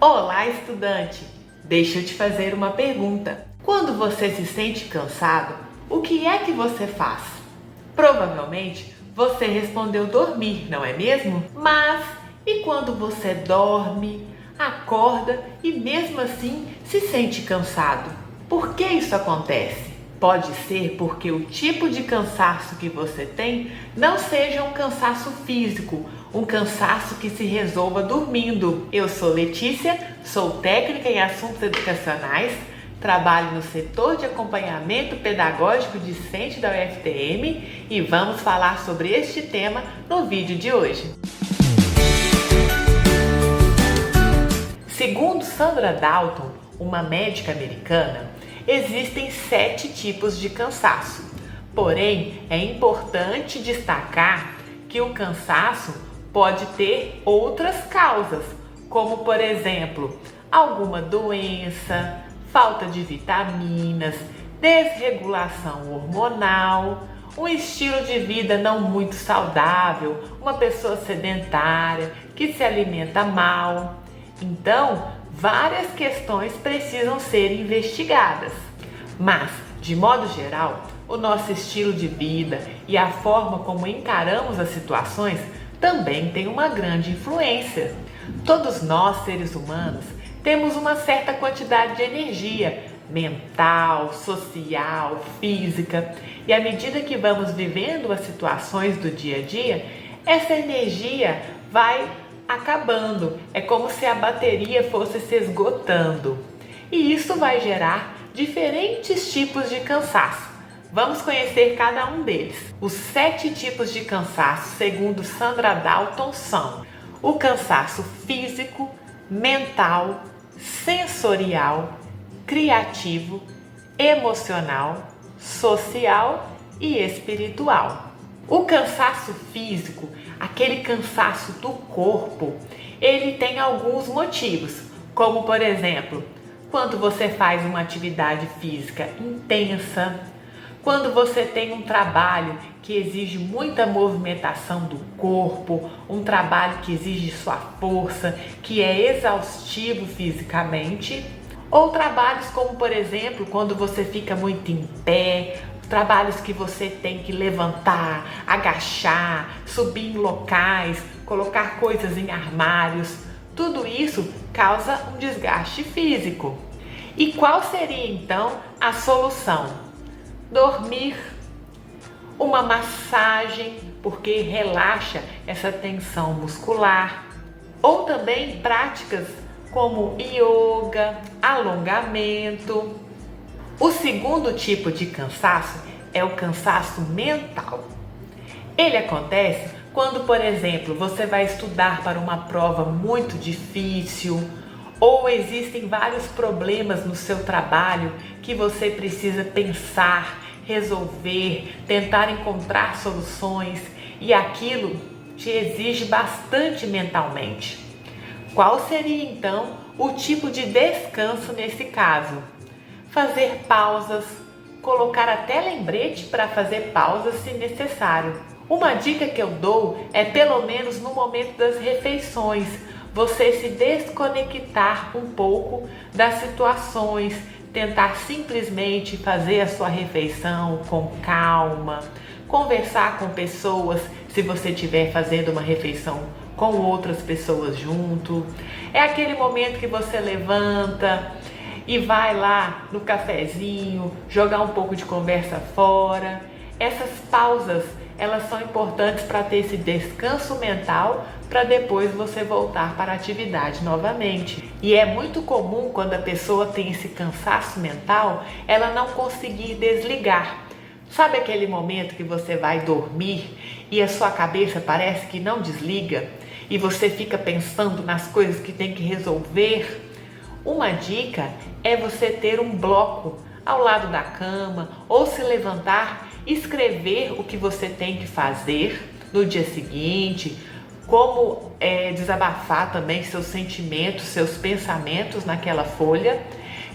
Olá, estudante! Deixa eu te fazer uma pergunta. Quando você se sente cansado, o que é que você faz? Provavelmente você respondeu dormir, não é mesmo? Mas e quando você dorme, acorda e mesmo assim se sente cansado? Por que isso acontece? Pode ser porque o tipo de cansaço que você tem não seja um cansaço físico, um cansaço que se resolva dormindo. Eu sou Letícia, sou técnica em assuntos educacionais, trabalho no setor de acompanhamento pedagógico discente da UFTM e vamos falar sobre este tema no vídeo de hoje. Segundo Sandra Dalton, uma médica americana, existem 7 tipos de cansaço. Porém, é importante destacar que o cansaço pode ter outras causas, como por exemplo, alguma doença, falta de vitaminas, desregulação hormonal, um estilo de vida não muito saudável, uma pessoa sedentária que se alimenta mal. Então, várias questões precisam ser investigadas. Mas, de modo geral, o nosso estilo de vida e a forma como encaramos as situações também tem uma grande influência. Todos nós, seres humanos, temos uma certa quantidade de energia mental, social, física, e à medida que vamos vivendo as situações do dia a dia, essa energia vai acabando. É como se a bateria fosse se esgotando. E isso vai gerar diferentes tipos de cansaço. Vamos conhecer cada um deles. Os 7 tipos de cansaço, segundo Sandra Dalton, são o cansaço físico, mental, sensorial, criativo, emocional, social e espiritual. O cansaço físico, aquele cansaço do corpo, ele tem alguns motivos, como por exemplo, quando você faz uma atividade física intensa, quando você tem um trabalho que exige muita movimentação do corpo, um trabalho que exige sua força, que é exaustivo fisicamente, ou trabalhos como, por exemplo, quando você fica muito em pé, trabalhos que você tem que levantar, agachar, subir em locais, colocar coisas em armários. Tudo isso causa um desgaste físico. E qual seria então a solução? Dormir, uma massagem, porque relaxa essa tensão muscular, ou também práticas como yoga, alongamento. O segundo tipo de cansaço é o cansaço mental. Ele acontece quando, por exemplo, você vai estudar para uma prova muito difícil, ou existem vários problemas no seu trabalho que você precisa pensar, resolver, tentar encontrar soluções, e aquilo te exige bastante mentalmente. Qual seria então o tipo de descanso nesse caso? Fazer pausas, colocar até lembrete para fazer pausas se necessário. Uma dica que eu dou é, pelo menos no momento das refeições, você se desconectar um pouco das situações, tentar simplesmente fazer a sua refeição com calma, conversar com pessoas se você estiver fazendo uma refeição com outras pessoas junto. É aquele momento que você levanta e vai lá no cafezinho, jogar um pouco de conversa fora. Essas pausas, elas são importantes para ter esse descanso mental, para depois você voltar para a atividade novamente. E é muito comum, quando a pessoa tem esse cansaço mental, ela não conseguir desligar. Sabe aquele momento que você vai dormir e a sua cabeça parece que não desliga e você fica pensando nas coisas que tem que resolver? Uma dica é você ter um bloco ao lado da cama, ou se levantar, escrever o que você tem que fazer no dia seguinte, como desabafar também seus sentimentos, seus pensamentos naquela folha,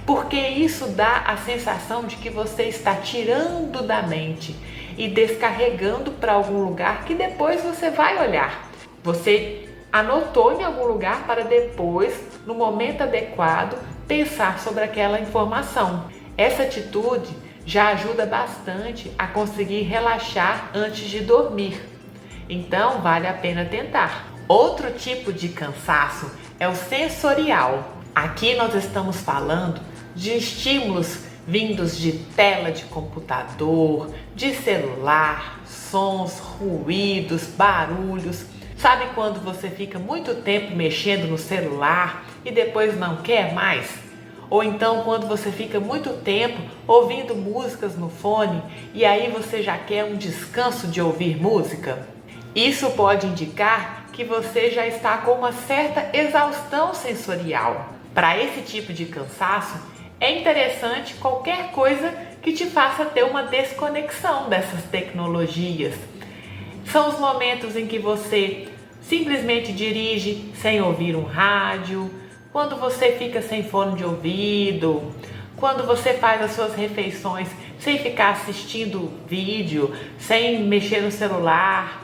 porque isso dá a sensação de que você está tirando da mente e descarregando para algum lugar que depois você vai olhar. Você anotou em algum lugar para depois, no momento adequado, pensar sobre aquela informação. Essa atitude já ajuda bastante a conseguir relaxar antes de dormir. Então, vale a pena tentar. Outro tipo de cansaço é o sensorial. Aqui nós estamos falando de estímulos vindos de tela de computador, de celular, sons, ruídos, barulhos. Sabe quando você fica muito tempo mexendo no celular e depois não quer mais? Ou então quando você fica muito tempo ouvindo músicas no fone e aí você já quer um descanso de ouvir música? Isso pode indicar que você já está com uma certa exaustão sensorial. Para esse tipo de cansaço, é interessante qualquer coisa que te faça ter uma desconexão dessas tecnologias. São os momentos em que você simplesmente dirige sem ouvir um rádio, quando você fica sem fone de ouvido, quando você faz as suas refeições sem ficar assistindo vídeo, sem mexer no celular.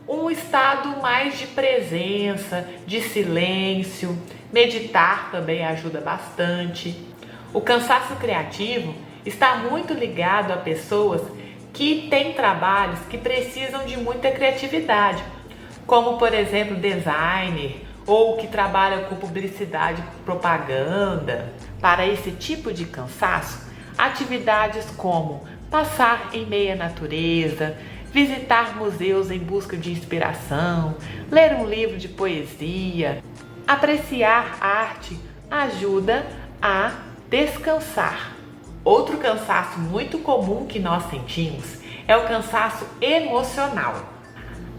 Um estado mais de presença, de silêncio. Meditar também ajuda bastante. O cansaço criativo está muito ligado a pessoas que têm trabalhos que precisam de muita criatividade, como por exemplo designer ou que trabalha com publicidade e propaganda. Para esse tipo de cansaço, atividades como passar em meia natureza, visitar museus em busca de inspiração, ler um livro de poesia, apreciar arte ajuda a descansar. Outro cansaço muito comum que nós sentimos é o cansaço emocional.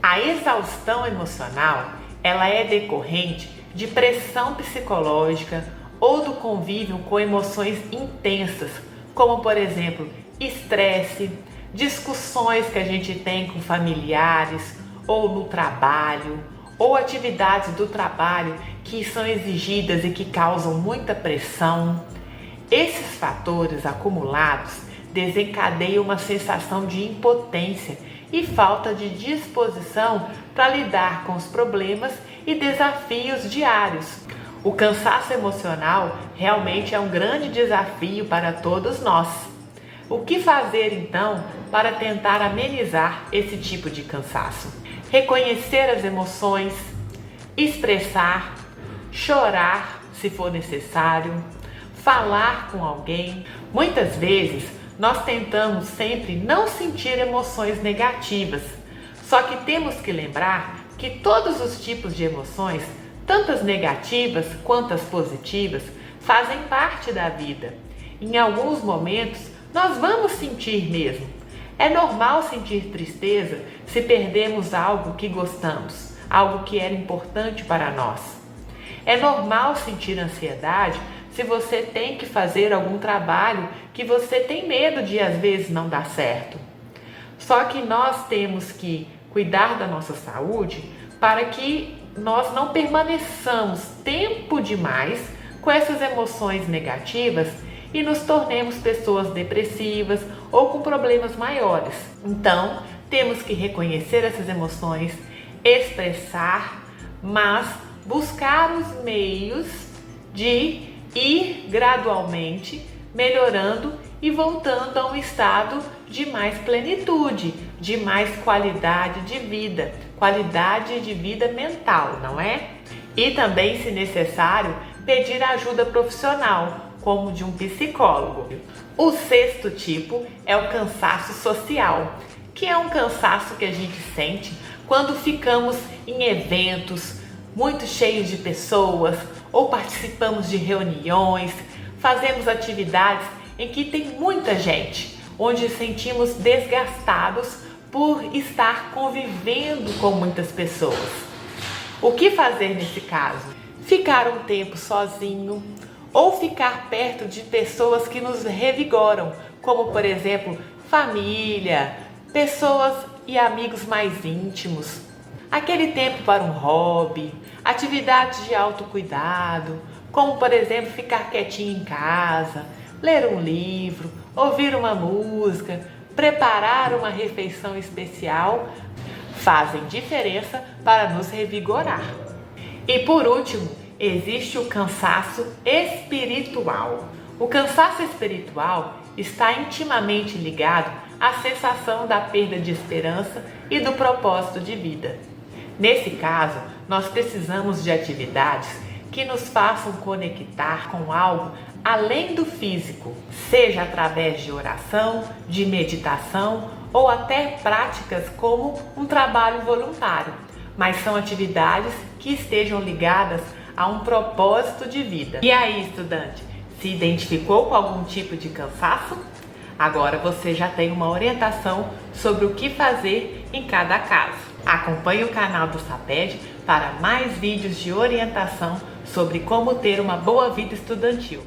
A exaustão emocional, ela é decorrente de pressão psicológica ou do convívio com emoções intensas, como por exemplo, estresse, discussões que a gente tem com familiares ou no trabalho, ou atividades do trabalho que são exigidas e que causam muita pressão. Esses fatores acumulados desencadeiam uma sensação de impotência e falta de disposição para lidar com os problemas e desafios diários. O cansaço emocional realmente é um grande desafio para todos nós. O que fazer então para tentar amenizar esse tipo de cansaço? Reconhecer as emoções, expressar, chorar se for necessário, falar com alguém. Muitas vezes nós tentamos sempre não sentir emoções negativas, só que temos que lembrar que todos os tipos de emoções, tanto as negativas quanto as positivas, fazem parte da vida. Em alguns momentos nós vamos sentir mesmo. É normal sentir tristeza se perdemos algo que gostamos, algo que era importante para nós. É normal sentir ansiedade se você tem que fazer algum trabalho que você tem medo de às vezes não dar certo. Só que nós temos que cuidar da nossa saúde para que nós não permaneçamos tempo demais com essas emoções negativas e nos tornemos pessoas depressivas ou com problemas maiores. Então, temos que reconhecer essas emoções, expressar, mas buscar os meios de ir gradualmente melhorando e voltando a um estado de mais plenitude, de mais qualidade de vida mental, não é? E também, se necessário, pedir ajuda profissional, como de um psicólogo. O sexto tipo é o cansaço social, que é um cansaço que a gente sente quando ficamos em eventos muito cheios de pessoas ou participamos de reuniões, fazemos atividades em que tem muita gente, onde sentimos desgastados por estar convivendo com muitas pessoas. O que fazer nesse caso? Ficar um tempo sozinho ou ficar perto de pessoas que nos revigoram, como por exemplo, família, pessoas e amigos mais íntimos. Aquele tempo para um hobby, atividades de autocuidado, como por exemplo ficar quietinho em casa, ler um livro, ouvir uma música, preparar uma refeição especial, fazem diferença para nos revigorar. E por último, existe o cansaço espiritual. O cansaço espiritual está intimamente ligado à sensação da perda de esperança e do propósito de vida. Nesse caso, nós precisamos de atividades que nos façam conectar com algo além do físico, seja através de oração, de meditação ou até práticas como um trabalho voluntário, mas são atividades que estejam ligadas a um propósito de vida. E aí, estudante, se identificou com algum tipo de cansaço? Agora você já tem uma orientação sobre o que fazer em cada caso. Acompanhe o canal do SAPED para mais vídeos de orientação sobre como ter uma boa vida estudantil.